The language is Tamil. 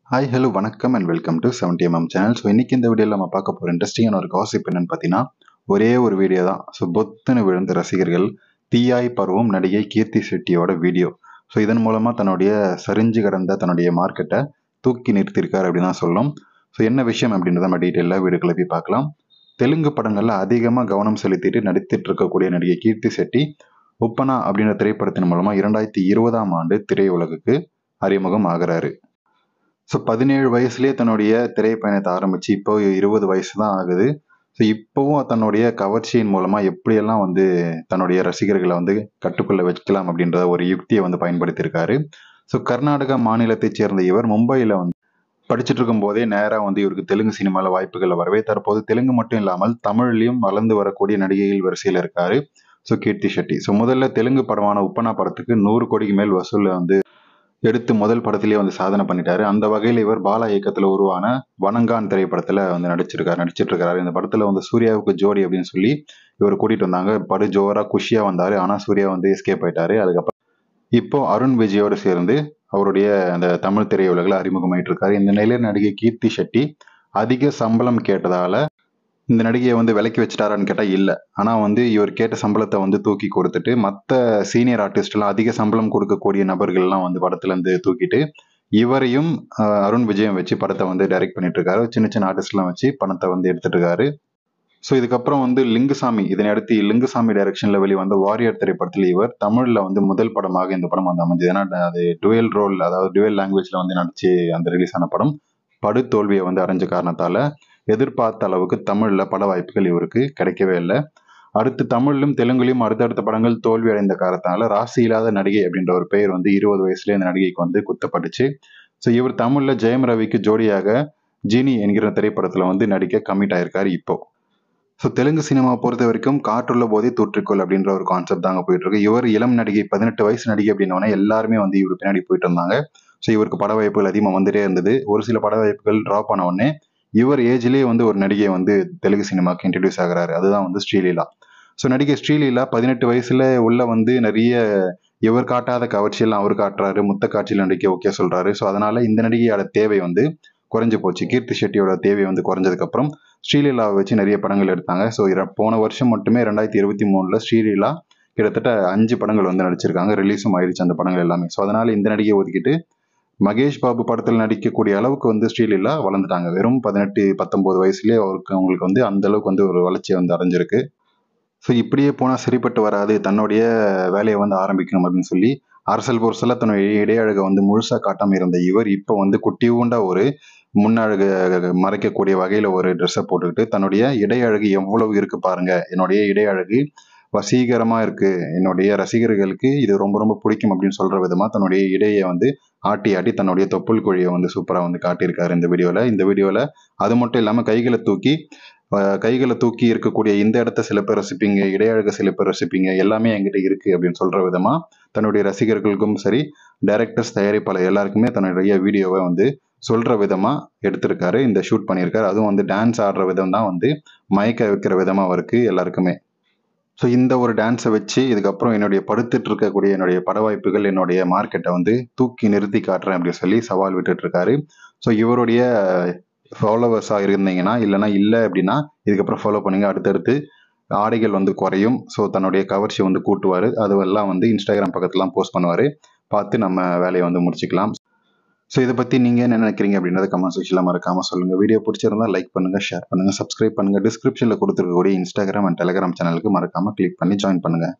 ஹாய் ஹலோ வணக்கம் and welcome to 70mm channel. So இன்றைக்கி இந்த வீடியோவில் நம்ம பார்க்க போகிற இன்ட்ரெஸ்டிங்கான ஒரு காசிப் என்னன்னு பார்த்தீங்கன்னா, ஒரே ஒரு வீடியோ தான். ஸோ பொத்துன்னு விழுந்த ரசிகர்கள் தீயாய் பருவம் நடிகை கீர்த்தி செட்டியோட வீடியோ. ஸோ இதன் மூலமாக தன்னுடைய சரிஞ்சு கிடந்த தன்னுடைய மார்க்கெட்டை தூக்கி நிறுத்தியிருக்காரு அப்படின்னு தான் சொல்லணும். ஸோ என்ன விஷயம் அப்படின்றத நம்ம டீட்டெயிலாக வீடியோக்களை போய் பார்க்கலாம். தெலுங்கு படங்களில் அதிகமாக கவனம் செலுத்திட்டு நடித்துட்டு இருக்கக்கூடிய நடிகை கீர்த்தி செட்டி உப்பனா அப்படின்ற திரைப்படத்தின் மூலமாக 2020ஆம் ஆண்டு திரையுலகுக்கு அறிமுகம் ஆகிறாரு. ஸோ 17 வயசுலேயே தன்னுடைய திரைப்பயணத்தை ஆரம்பித்து இப்போ 20 வயசு தான் ஆகுது. ஸோ இப்போவும் தன்னுடைய கவர்ச்சியின் மூலமாக எப்படியெல்லாம் தன்னுடைய ரசிகர்களை கட்டுக்குள்ளே வச்சுக்கலாம் அப்படின்ற ஒரு யுக்தியை பயன்படுத்தியிருக்காரு. ஸோ கர்நாடகா மாநிலத்தைச் சேர்ந்த இவர் மும்பையில் படிச்சுட்டு இருக்கும் போதே நேராக இவருக்கு தெலுங்கு சினிமாவில் வாய்ப்புகள் வரவே தற்போது தெலுங்கு மட்டும் இல்லாமல் தமிழ்லையும் வளர்ந்து வரக்கூடிய நடிகைகள் வரிசையில் இருக்காரு. ஸோ கீர்த்தி செட்டி முதல்ல தெலுங்கு படமான உப்பனா படத்துக்கு 100 கோடிக்கு மேல் வசூலில் எடுத்து முதல் படத்திலேயே சாதனை பண்ணிட்டாரு. அந்த வகையில் இவர் பாலா இயக்கத்தில் உருவான வணங்கான் திரைப்படத்தில் நடிச்சிட்டு இருக்காரு. இந்த படத்தில் சூர்யாவுக்கு ஜோடி அப்படின்னு சொல்லி இவர் கூட்டிட்டு வந்தாங்க. படு ஜோரா குஷியா வந்தாரு. ஆனால் சூர்யா எஸ்கேப் ஆயிட்டாரு. அதுக்கப்புறம் இப்போ அருண் விஜயோடு சேர்ந்து அவருடைய அந்த தமிழ் திரையுலகில் அறிமுகமாயிட்டு இருக்காரு. இந்த நிலையில் நடிகை கீர்த்தி செட்டி அதிக சம்பளம் கேட்டதால இந்த நடிகையை விலக்கி வச்சுட்டாரான்னு கேட்டால் இல்லை. ஆனால் இவர் கேட்ட சம்பளத்தை தூக்கி கொடுத்துட்டு மற்ற சீனியர் ஆர்டிஸ்ட்லாம் அதிக சம்பளம் கொடுக்கக்கூடிய நபர்கள்லாம் படத்துலேருந்து தூக்கிட்டு இவரையும் அருண் விஜயம் வச்சு படத்தை டைரக்ட் பண்ணிட்டு இருக்காரு. சின்ன சின்ன ஆர்டிஸ்ட்லாம் வச்சு பணத்தை எடுத்துட்டு இருக்காரு. ஸோ இதுக்கப்புறம் லிங்குசாமி, இதனை அடுத்து லிங்குசாமி டைரக்ஷனில் வெளிவந்த வாரியர் திரைப்படத்தில் இவர் தமிழில் முதல் படமாக இந்த படம் அமைஞ்சது. ஏன்னா அது டுவெல் ரோல், அதாவது டுவெல் லாங்குவேஜில் நடிச்சு அந்த ரிலீஸ் ஆன படம் படு தோல்வியை அடைஞ்ச காரணத்தால் எதிர்பார்த்த அளவுக்கு தமிழில் பட வாய்ப்புகள் இவருக்கு கிடைக்கவே இல்லை. அடுத்து தமிழிலும் தெலுங்குலையும் அடுத்தடுத்த படங்கள் தோல்வி அடைந்த காரணத்தால ராசி இல்லாத நடிகை அப்படின்ற ஒரு பெயர் 20 வயசுலேயே இந்த நடிகைக்கு குத்தப்பட்டுச்சு. ஸோ இவர் தமிழில் ஜெயம் ரவிக்கு ஜோடியாக ஜீனி என்கிற திரைப்படத்தில் நடிக்க கமிட் ஆயிருக்காரு இப்போ. ஸோ தெலுங்கு சினிமா பொறுத்த வரைக்கும் காற்றுள்ள போதே தூற்றிக்கொள் அப்படின்ற ஒரு கான்செப்ட் தாங்க போயிட்டு இருக்கு. இவர் இளம் நடிகை, 18 வயசு நடிகை அப்படின்னோடனே எல்லாருமே இவர் பின்னாடி போயிட்டு இருந்தாங்க. ஸோ இவருக்கு பட வாய்ப்புகள் அதிகமாக வந்துட்டே இருந்தது. ஒரு சில பட வாய்ப்புகள் ட்ராப் ஆன உடனே இவர் ஏஜ்லேயே ஒரு நடிகை தெலுங்கு சினிமாவுக்கு இன்ட்ரடியூஸ் ஆகிறாரு. அதுதான் ஸ்ரீலீலா. ஸோ நடிகை ஸ்ரீலீலா 18 வயசுல உள்ள நிறைய இவர் காட்டாத கவர்ச்சியெல்லாம் அவர் காட்டுறாரு. முத்த காட்சியில் நடிக்க ஓகே சொல்றாரு. ஸோ அதனால இந்த நடிகையோட தேவை குறைஞ்சு போச்சு. கீர்த்தி செட்டியோட தேவை குறைஞ்சதுக்கு அப்புறம் ஸ்ரீலீலாவை வச்சு நிறைய படங்கள் எடுத்தாங்க. ஸோ போன வருஷம் மட்டுமே 2023 ஸ்ரீலீலா கிட்டத்தட்ட 5 படங்கள் நடிச்சிருக்காங்க. ரிலீஸும் ஆயிடுச்சு அந்த படங்கள் எல்லாமே. ஸோ அதனால இந்த நடிகையை ஒதுக்கிட்டு மகேஷ் பாபு படத்தில் நடிக்கக்கூடிய அளவுக்கு ஸ்ரீலீலா வளர்ந்துட்டாங்க. வெறும் 18-19 வயசுலேயே அவங்களுக்கு அந்த அளவுக்கு ஒரு வளர்ச்சி அடைஞ்சிருக்கு. ஸோ இப்படியே போனால் சரிப்பட்டு வராது, தன்னுடைய வேலையை ஆரம்பிக்கணும் அப்படின்னு சொல்லி அரசல் பொருசலாக தன்னுடைய இடையழகை முழுசாக காட்டாமல் இருந்த இவர் இப்போ குட்டியூண்டா ஒரு முன்னழகு மறைக்கக்கூடிய வகையில் ஒரு ட்ரெஸ்ஸை போட்டுக்கிட்டு தன்னுடைய இடையழகு எவ்வளவு இருக்கு பாருங்க, என்னுடைய இடையழகு வசீகரமாக இருக்கு, என்னுடைய ரசிகர்களுக்கு இது ரொம்ப ரொம்ப பிடிக்கும் அப்படின்னு சொல்ற விதமாக தன்னுடைய இடையை ஆட்டி ஆட்டி தன்னுடைய தொப்புள் குழியை சூப்பராக காட்டியிருக்காரு இந்த வீடியோவில். அது மட்டும் இல்லாமல் கைகளை தூக்கி இருக்கக்கூடிய இந்த இடத்த சில பேர் ரசிப்பீங்க, இடையழக சில பேர் ரசிப்பீங்க, எல்லாமே என்கிட்ட இருக்கு அப்படின்னு சொல்ற விதமா தன்னுடைய ரசிகர்களுக்கும் சரி, டைரக்டர்ஸ், தயாரிப்பாளர் எல்லாருக்குமே தன்னுடைய வீடியோவை சொல்ற விதமா எடுத்திருக்காரு. இந்த ஷூட் பண்ணியிருக்காரு. அதுவும் டான்ஸ் ஆடுற விதம் தான் மயக்க வைக்கிற விதமா இருக்கு எல்லாருக்குமே. ஸோ இந்த ஒரு டான்ஸை வச்சு இதுக்கப்புறம் என்னுடைய படுத்துட்டு இருக்கக்கூடிய என்னுடைய பட வாய்ப்புகள், என்னுடைய மார்க்கெட்டை தூக்கி நிறுத்தி காட்டுறேன் அப்படின்னு சொல்லி சவால் விட்டுட்டு இருக்காரு. ஸோ இவருடைய ஃபாலோவர்ஸாக இருந்தீங்கன்னா, இல்லைனா இல்லை அப்படின்னா இதுக்கப்புறம் ஃபாலோ பண்ணுங்க. அடுத்தடுத்து ஆடைகள் குறையும். ஸோ தன்னுடைய கவர்ச்சி கூட்டுவார். அதுவெல்லாம் இன்ஸ்டாகிராம் பக்கத்துலாம் போஸ்ட் பண்ணுவார். பார்த்து நம்ம வேலையை முடிச்சுக்கலாம். ஸோ இதை பற்றி நீங்கள் என்ன நினைக்கிறீங்க அப்படின்றத கமெண்ட் செக்ஷனில் மறக்காமல் சொல்லுங்கள். வீடியோ பிடிச்சிருந்தா லைக் பண்ணுங்கள், ஷேர் பண்ணுங்கள், சப்ஸ்கிரைப் பண்ணுங்கள். டிஸ்கிரிப்ஷனில் கொடுத்துருக்கக்கூடிய இன்ஸ்டாகிராம் அண்ட் டெலிகிராம் சேனலுக்கு மறக்காமல் கிளிக் பண்ணி ஜாயின் பண்ணுங்கள்.